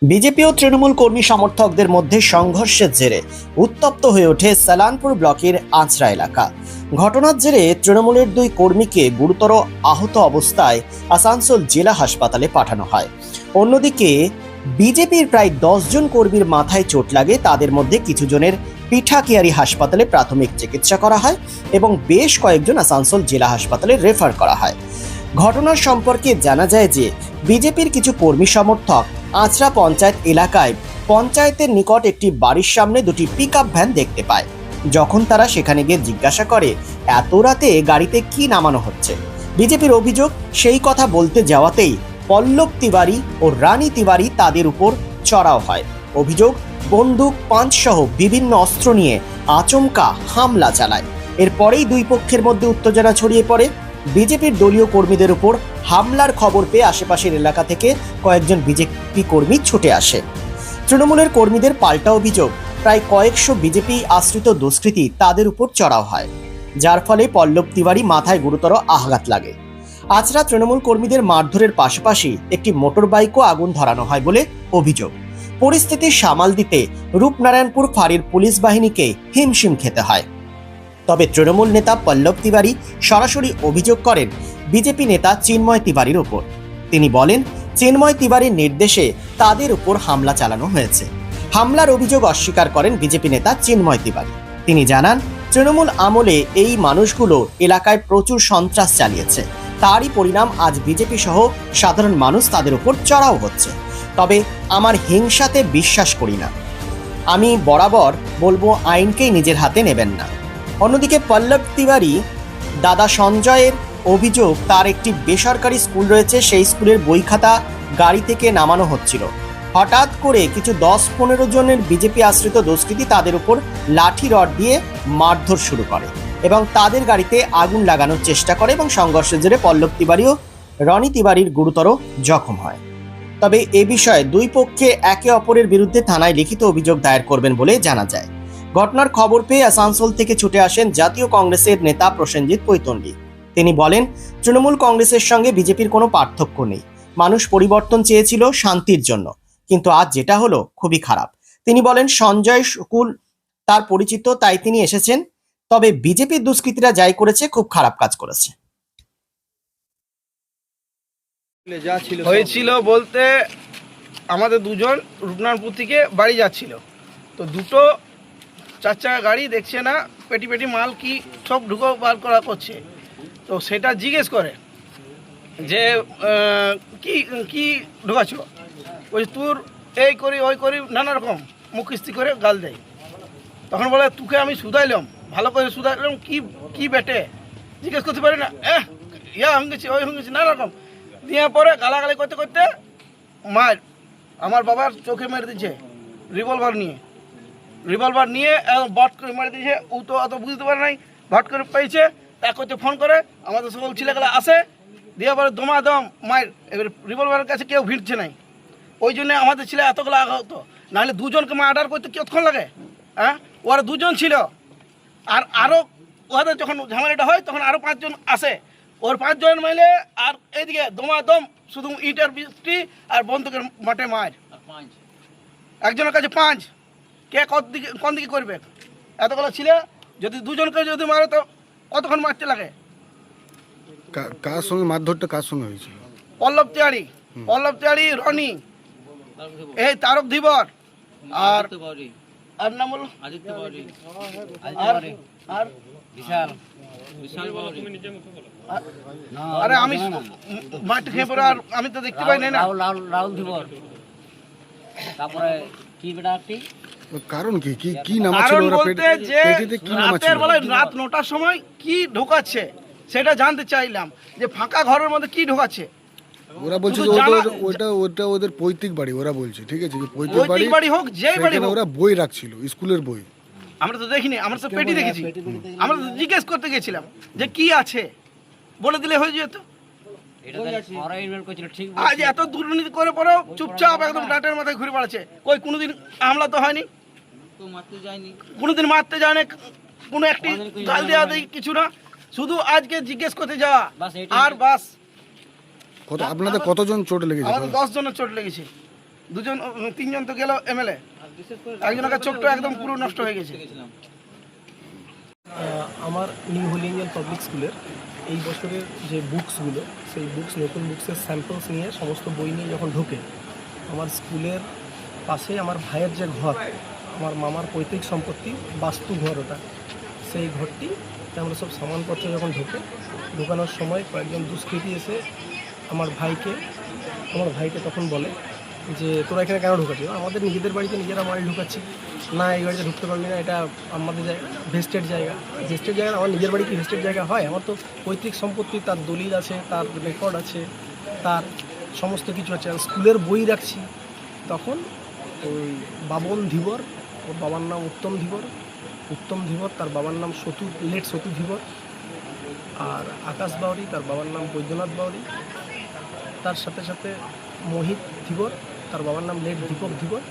BJP ও তৃণমূল কর্মী সমর্থকদের মধ্যে সংঘর্ষের জেরে উত্তপ্ত হয়ে ওঠে সালানপুর ব্লকের আঁচড়া এলাকা। ঘটনার জেরে তৃণমূলের দুই কর্মীকে গুরুতর আহত অবস্থায় আসানসোল জেলা হাসপাতালে পাঠানো হয়। অন্যদিকে বিজেপির প্রায় 10 জন কর্মীর মাথায় চোট লাগে। তাদের মধ্যে কিছু জনের পিঠাকিয়ারি হাসপাতালে প্রাথমিক চিকিৎসা করা হয় এবং বেশ কয়েকজন আসানসোল জেলা হাসপাতালে রেফার করা হয়। ঘটনার সম্পর্কে জানা যায় যে বিজেপির কিছু কর্মী সমর্থক আঁচড়া পঞ্চায়েত এলাকায় পঞ্চায়েতের নিকট একটি বাড়ির সামনে দুটি পিকআপ ভ্যান দেখতে পায়। যখন তারা সেখানে গিয়ে জিজ্ঞাসা করে এত রাতে গাড়িতে কি নামানো হচ্ছে, বিজেপির অভিযোগ সেই কথা বলতে যাওয়াতেই পল্লব তিওয়ারি ও রানী তিওয়ারি তাদের উপর চড়াও হয়। অভিযোগ, বন্দুক পাঁচ সহ বিভিন্ন অস্ত্র নিয়ে আচমকা হামলা চালায়। এরপরেই দুই পক্ষের মধ্যে উত্তেজনা ছড়িয়ে পড়ে। বিজেপির দলীয় কর্মীদের উপর হামলার খবর পেয়ে আশেপাশের এলাকা থেকে কয়েকজন বিজেপি কর্মী ছুটে আসে। তৃণমূলের কর্মীদের পাল্টা অভিযোগ, প্রায় কয়েকশো বিজেপি আশ্রিত দুষ্কৃতী তাদের উপর চড়াও হয়, যার ফলে পল্লব তিওয়ারি মাথায় গুরুতর আঘাত লাগে। আচড়া তৃণমূল কর্মীদের মারধরের পাশাপাশি একটি মোটর বাইকও আগুন ধরানো হয় বলে অভিযোগ। পরিস্থিতি সামাল দিতে রূপনারায়ণপুর ফাঁড়ির পুলিশ বাহিনীকে হিমশিম খেতে হয়। তবে তৃণমূল নেতা পল্লব তিওয়ারি সরাসরি অভিযোগ করেন বিজেপি নেতা চিন্ময় তিওয়ারির উপর। তিনি বলেন, চিন্ময় তিওয়ারির নির্দেশে তাদের উপর হামলা চালানো হয়েছে। হামলার অভিযোগ অস্বীকার করেন বিজেপি নেতা চিন্ময় তিওয়ারি। তিনি জানান, তৃণমূল আমলে এই মানুষগুলো এলাকায় প্রচুর সন্ত্রাস চালিয়েছে, তারই পরিণাম আজ বিজেপি সহ সাধারণ মানুষ তাদের উপর চড়াও হচ্ছে। তবে আমার হিংসাতে বিশ্বাস করি না, আমি বরাবর বলবো আইনকেই নিজের হাতে নেবেন না। অন্যদিকে পল্লব তিওয়ারি দাদা সঞ্জয়ের অভিযোগ, তার একটি বেসরকারি স্কুল রয়েছে, সেই স্কুলের বই খাতা গাড়ি থেকে নামানো হচ্ছিল। হঠাৎ করে কিছু 10-15 জনের বিজেপি আশ্রিত দুষ্কৃতী তাদের উপর লাঠি রড দিয়ে মারধর শুরু করে এবং তাদের গাড়িতে আগুন লাগানোর চেষ্টা করে এবং সংঘর্ষের জেরে পল্লব তিওয়ারি ও রনি তিওয়ারির গুরুতর জখম হয়। তবে এ বিষয়ে দুই পক্ষে একে অপরের বিরুদ্ধে থানায় লিখিত অভিযোগ দায়ের করবেন বলে জানা যায়। ঘটনার খবর পেয়ে আসানসোল থেকে ছুটে আসেন জাতীয় কংগ্রেসের নেতা প্রসেনজিৎ পৈতন্ডি। তিনি বলেন, তৃণমূল কংগ্রেসের সঙ্গে বিজেপির কোনো পার্থক্য নেই। মানুষ পরিবর্তন চেয়েছিল শান্তির জন্য, কিন্তু আজ যেটা হলো খুবই খারাপ। তিনি বলেন, সঞ্জয় স্কুল তার পরিচিত, তাই তিনি এসেছেন। তবে বিজেপির দুষ্কৃতীরা যাই করেছে খুব খারাপ কাজ করেছে। হয়েছিল বলতে, আমাদের দুজন রূপনারায়ণপুর থেকে বাড়ি যাচ্ছিল, তো দুটো 4 চাকা গাড়ি দেখছে না, পেটি পেটি মাল কি সব ঢুকো বার করা করছে। তো সেটা জিজ্ঞেস করে যে কি কি ঢুকাচ্ছ, বলছি তোর এই করি ওই করি, নানা রকম মুখিস্তি করে গাল দেয়। তখন বলে, তোকে আমি শুধাইলাম, ভালো করে শুধাইলাম, কি কি বেটে জিজ্ঞেস করতে পারি না, ইয়া হয়ে গেছি ওই হয়ে গেছি, নানা রকম দিয়ে পরে গালাগালি করতে করতে মার আমার বাবার চোখে মেরে দিচ্ছে রিভলভার নিয়ে বট করে মেরে দিয়েছে। ও তো অত বুঝতে পারে নাই, ভট করে পেয়েছে, এক করতে ফোন করে আমাদের সকল ছেলেগুলো আসে, দিয়ে পরে দমাদম মার। এবার রিভলভারের কাছে কেউ ভিড়ছে নাই, ওই জন্য আমাদের ছেলে এতগুলো আঘাত। নাহলে দুজনকে মার্ডার করতে কতক্ষণ লাগে? হ্যাঁ, ওরা দুজন ছিল, আর আরও ওদের যখন ঝামেলাটা হয় তখন আরও 5 জন আসে, ওর 5 জন মিলে, আর এইদিকে দমাদম শুধু ইটার বৃষ্টি আর বন্দুকের মাঠে মার। একজনের কাছে 5, কে কোন দিকে করবে? এতগুলো ছিল, যদি দুজনকে যদি মারে তো কতক্ষণ মারতে লাগে? কার সঙ্গে মারধরটা কার সঙ্গে হয়েছিল? পল্লব তিওয়ারি, রনি, এই তারক ধীবর, আর নাম হলো আর আরে আমি মাঠ খেয়ে পড়ে, আর আমি তো দেখতে পাই না। রাহুল ধীবর, তারপরে কি বেটা একটি কারণ কি কি কি নামাচ্ছিল ওরা? বলতে যে রাতের বেলায় রাত 9টার সময় কি ঢোকাচ্ছে সেটা জানতে চাইলাম, যে ফাঁকা ঘরের মধ্যে কি ঢোকাচ্ছে। ওরা বলছে যে ওটা ওদের পৈতৃক বাড়ি, ওরা বলছে ঠিক আছে, যে পৈতৃক বাড়ি হোক, যেই বাড়ি হোক, ওরা বই রাখছিল, স্কুলের বই। আমরা তো দেখিনি, আমরা তো পেটি দেখেছি, আমরা তো জিজ্ঞেস করতে গেছিলাম যে কি আছে, বলে দিলে হয়ে যেত। আজ এত দুর্নীতি করে পরেও চুপচাপ একদম ডাটের মাথায় ঘুরে বেড়াচ্ছে। কই কোনোদিন হামলা তো হয়নি, কোনোদিন মারতে যায়নি, কোনো একটি গাল দেওয়া দেয় কিছু না, শুধু আজকে জিজ্ঞেস করতে যাওয়া আর বাস। আপনাদের কতজন চোট লেগেছে? আমাদের 10 জনের চোট লেগেছে। তিনজন তো গেল এমএলএ, একজনের চোখটা একদম পুরো নষ্ট হয়ে গেছে। আমার নিউ হোলি এঞ্জেল পাবলিক স্কুলের এই বছরের যে বুকসগুলো, সেই নতুন বুকসের স্যাম্পলস নিয়ে সমস্ত বই নিয়ে যখন ঢোকে, আমার স্কুলের পাশে আমার ভাইয়ের যে ঘর, আমার মামার পৈতৃক সম্পত্তি, বাস্তু ঘর ওটা, সেই ঘরটি আমরা সব সামানপত্র যখন ঢোকানোর সময় কয়েকজন দুষ্কৃতী এসে আমার ভাইকে তখন বলে যে তোরা এখানে কেন ঢুকাচ্ছি? আমাদের নিজেদের বাড়িতে নিজেরা মাল ঢুকাচ্ছি না, এই বাড়িতে ঢুকতে পারবি না, এটা আমাদের জায়গা, ভেস্টেড জায়গা। আমার নিজের বাড়ি কি ভেস্টেড জায়গা হয়? আমার তো পৈতৃক সম্পত্তি, তার দলিল আছে, তার রেকর্ড আছে, তার সমস্ত কিছু আছে, স্কুলের বই রাখছি। তখন ওই বাবন ধীবর, ওর বাবার নাম উত্তম ধীবর, তার বাবার নাম সতু ধীবর, আর আকাশ বাউরি, তার বাবার নাম বৈদ্যনাথ বাউরি, তার সাথে সাথে মোহিত ধীবর, তার বাবার নাম লেট দীপক ধীবর,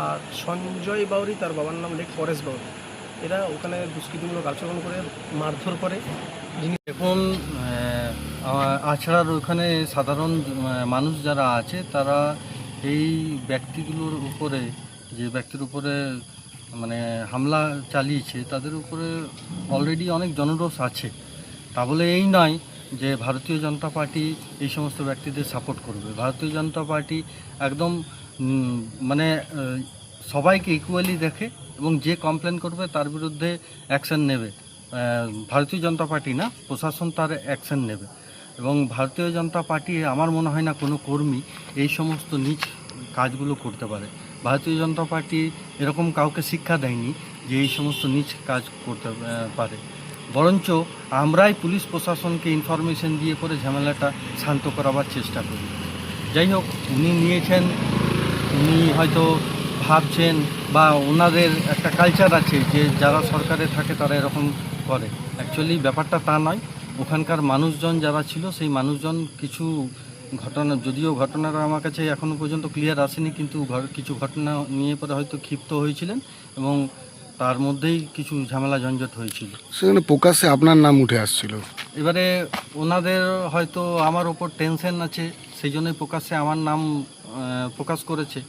আর সঞ্জয় বাউরি, তার বাবার নাম লেট পরেশ বাউরি। এরা ওখানে দুষ্কৃতিমূলক আচরণ করে মারধর করে। এখন আছড়ার ওখানে সাধারণ মানুষ যারা আছে তারা এই ব্যক্তিগুলোর উপরে, যে ব্যক্তির উপরে মানে হামলা চালিয়েছে, তাদের উপরে অলরেডি অনেক জনরোষ আছে। তা বলে এই নয় যে ভারতীয় জনতা পার্টি এই সমস্ত ব্যক্তিদের সাপোর্ট করবে। ভারতীয় জনতা পার্টি একদম মানে সবাইকে ইকুয়ালি দেখে এবং যে কমপ্লেন করবে তার বিরুদ্ধে অ্যাকশন নেবে। ভারতীয় জনতা পার্টি না, প্রশাসন তার অ্যাকশন নেবে। এবং ভারতীয় জনতা পার্টি আমার মনে হয় না কোনো কর্মী এই সমস্ত নিজ কাজগুলো করতে পারে। ভারতীয় জনতা পার্টি এরকম কাউকে শিক্ষা দেয়নি যে এই সমস্ত নিজ কাজ করতে পারে। বরঞ্চ আমরাই পুলিশ প্রশাসনকে ইনফরমেশন দিয়ে করে ঝামেলাটা শান্ত করাবার চেষ্টা করি। যাই হোক, উনি নিয়েছেন, উনি হয়তো ভাবছেন বা ওনাদের একটা কালচার আছে যে যারা সরকারে থাকে তারা এরকম করে। অ্যাকচুয়ালি ব্যাপারটা তা নয়। ওখানকার মানুষজন যারা ছিল সেই মানুষজন কিছু ঘটনা, যদিও ঘটনাটা আমার কাছে এখনও পর্যন্ত ক্লিয়ার আসেনি, কিন্তু কিছু ঘটনা নিয়ে পরে হয়তো ক্ষিপ্ত হয়েছিলেন এবং তার মধ্যেই কিছু ঝামেলা ঝঞ্ঝট হয়েছিল। সেখানে প্রকাশ্যে আপনার নাম উঠে আসছিল। এবারে ওনাদের হয়তো আমার ওপর টেনশন আছে, সেই জন্যই প্রকাশ্যে আমার নাম প্রকাশ করেছে।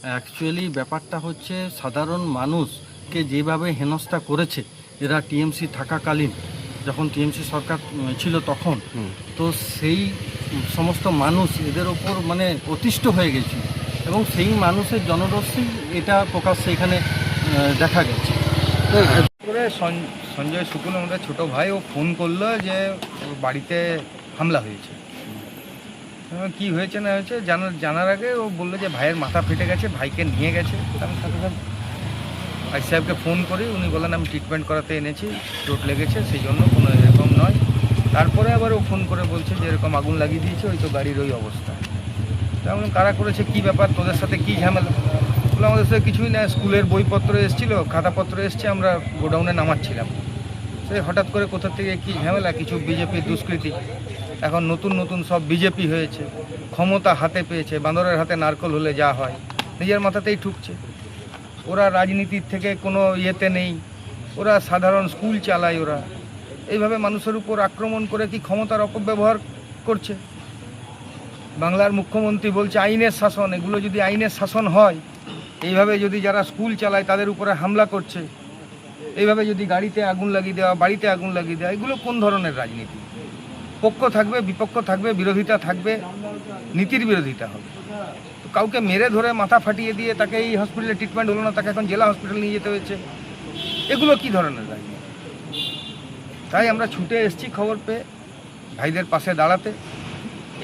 অ্যাকচুয়ালি ব্যাপারটা হচ্ছে সাধারণ মানুষকে যেভাবে হেনস্থা করেছে এরা টিএমসি থাকাকালীন, যখন টিএমসি সরকার ছিল তখন, তো সেই সমস্ত মানুষ এদের ওপর মানে অতিষ্ঠ হয়ে গেছিল এবং সেই মানুষের জনরোষেই এটা প্রকাশ্যে এখানে দেখা গেছে। করে সঞ্জয় শুকুন, আমাদের ছোটো ভাই, ও ফোন করলো যে ওর বাড়িতে হামলা হয়েছে। কি হয়েছে না হয়েছে জানার আগে ও বললো যে ভাইয়ের মাথা ফেটে গেছে, ভাইকে নিয়ে গেছে। আমি সাথে সাথে আই সাহেবকে ফোন করি, উনি বললেন আমি ট্রিটমেন্ট করাতে এনেছি, চোট লেগেছে, সেই জন্য কোনো এরকম নয়। তারপরে আবার ও ফোন করে বলছে যে এরকম আগুন লাগিয়ে দিয়েছে, ওই তো গাড়ির ওই অবস্থা। তেমন কারা করেছে, কী ব্যাপার, তোদের সাথে কী ঝামেলা? বলে আমাদের সাথে কিছুই না, স্কুলের বইপত্র এসেছিলো, খাতাপত্র এসছে, আমরা গোডাউনে নামাচ্ছিলাম। সেই হঠাৎ করে কোথা থেকে কী ঝামেলা, কিছু বিজেপির দুষ্কৃতী, এখন নতুন সব বিজেপি হয়েছে, ক্ষমতা হাতে পেয়েছে, বাঁদরের হাতে নারকল হলে যা হয় নিজের মাথাতেই ঠুকছে। ওরা রাজনীতির থেকে কোনো ইয়েতে নেই, ওরা সাধারণ স্কুল চালায়। ওরা এইভাবে মানুষের উপর আক্রমণ করে কি ক্ষমতার অপব্যবহার করছে। বাংলার মুখ্যমন্ত্রী বলছে আইনের শাসন, এগুলো যদি আইনের শাসন হয়, এইভাবে যদি যারা স্কুল চালায় তাদের উপরে হামলা করছে, এইভাবে যদি গাড়িতে আগুন লাগিয়ে দেওয়া, বাড়িতে আগুন লাগিয়ে দেওয়া, এগুলো কোন ধরনের রাজনীতি? পক্ষ থাকবে, বিপক্ষ থাকবে, বিরোধিতা থাকবে, নীতির বিরোধিতা হবে। তো কাউকে মেরে ধরে মাথা ফাটিয়ে দিয়ে তাকে এই হসপিটালে ট্রিটমেন্ট হলো না, তাকে এখন জেলা হসপিটাল নিয়ে যেতে হয়েছে, এগুলো কি ধরনের রাজনীতি? তাই আমরা ছুটে এসেছি খবর পেয়ে ভাইদের পাশে দাঁড়াতে।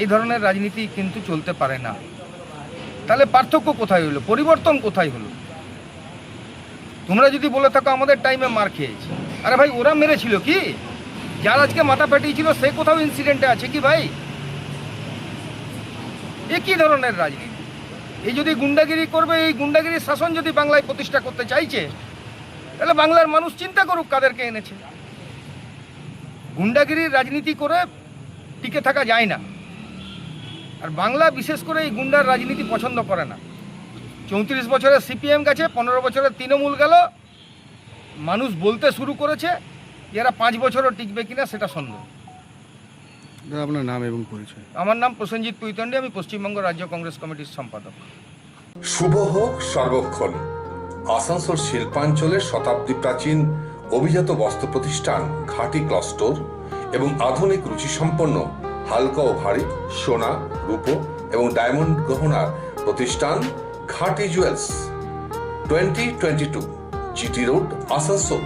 এই ধরনের রাজনীতি কিন্তু চলতে পারে না। তাহলে পার্থক্য কোথায় হলো, পরিবর্তন কোথায় হলো? তোমরা যদি বলে থাকো আমাদের টাইমে মার খেয়েছি, আরে ভাই ওরা মেরেছিল কি? যার আজকে মাথা ফাটিয়েছিল সে কোথাও ইনসিডেন্টে আছে কি ভাই? এ কি ধরনের রাজনীতি? এই যদি গুন্ডাগিরি করবে, এই গুন্ডাগিরির শাসন যদি বাংলায় প্রতিষ্ঠা করতে চাইছে, তাহলে বাংলার মানুষ চিন্তা করুক কাদেরকে এনেছে। গুন্ডাগিরির রাজনীতি করে টিকে থাকা যায় না। আর বাংলা বিশেষ করে এই গুন্ডার রাজনীতি পছন্দ করে না। 34 বছরের সিপিএম গেছে, 15 বছরের তৃণমূল গেল, মানুষ বলতে শুরু করেছে এরা 5 বছরও টিকবে কিনা সেটা সন্দেহ। আপনার নাম এবং পরিচয়? আমার নাম প্রসেনজিৎ পুইতন্ডি, আমি পশ্চিমবঙ্গ রাজ্য কংগ্রেস কমিটির সম্পাদক। শুভ হোক সর্বক্ষণ। আসানসোল শিল্পাঞ্চলের শতাব্দী প্রাচীন অভিজাত বস্ত্র প্রতিষ্ঠান ঘাটি ক্লথ স্টোর এবং আধুনিক রুচিসম্পন্ন হালকা ও ভারী সোনা, রূপো এবং ডায়মন্ড গহনার প্রতিষ্ঠান ঘাটি jewels, 2022 GT road, Asansol.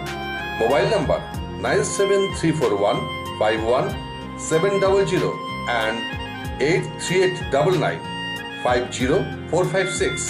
Mobile number 9734151700 and 83899 50456।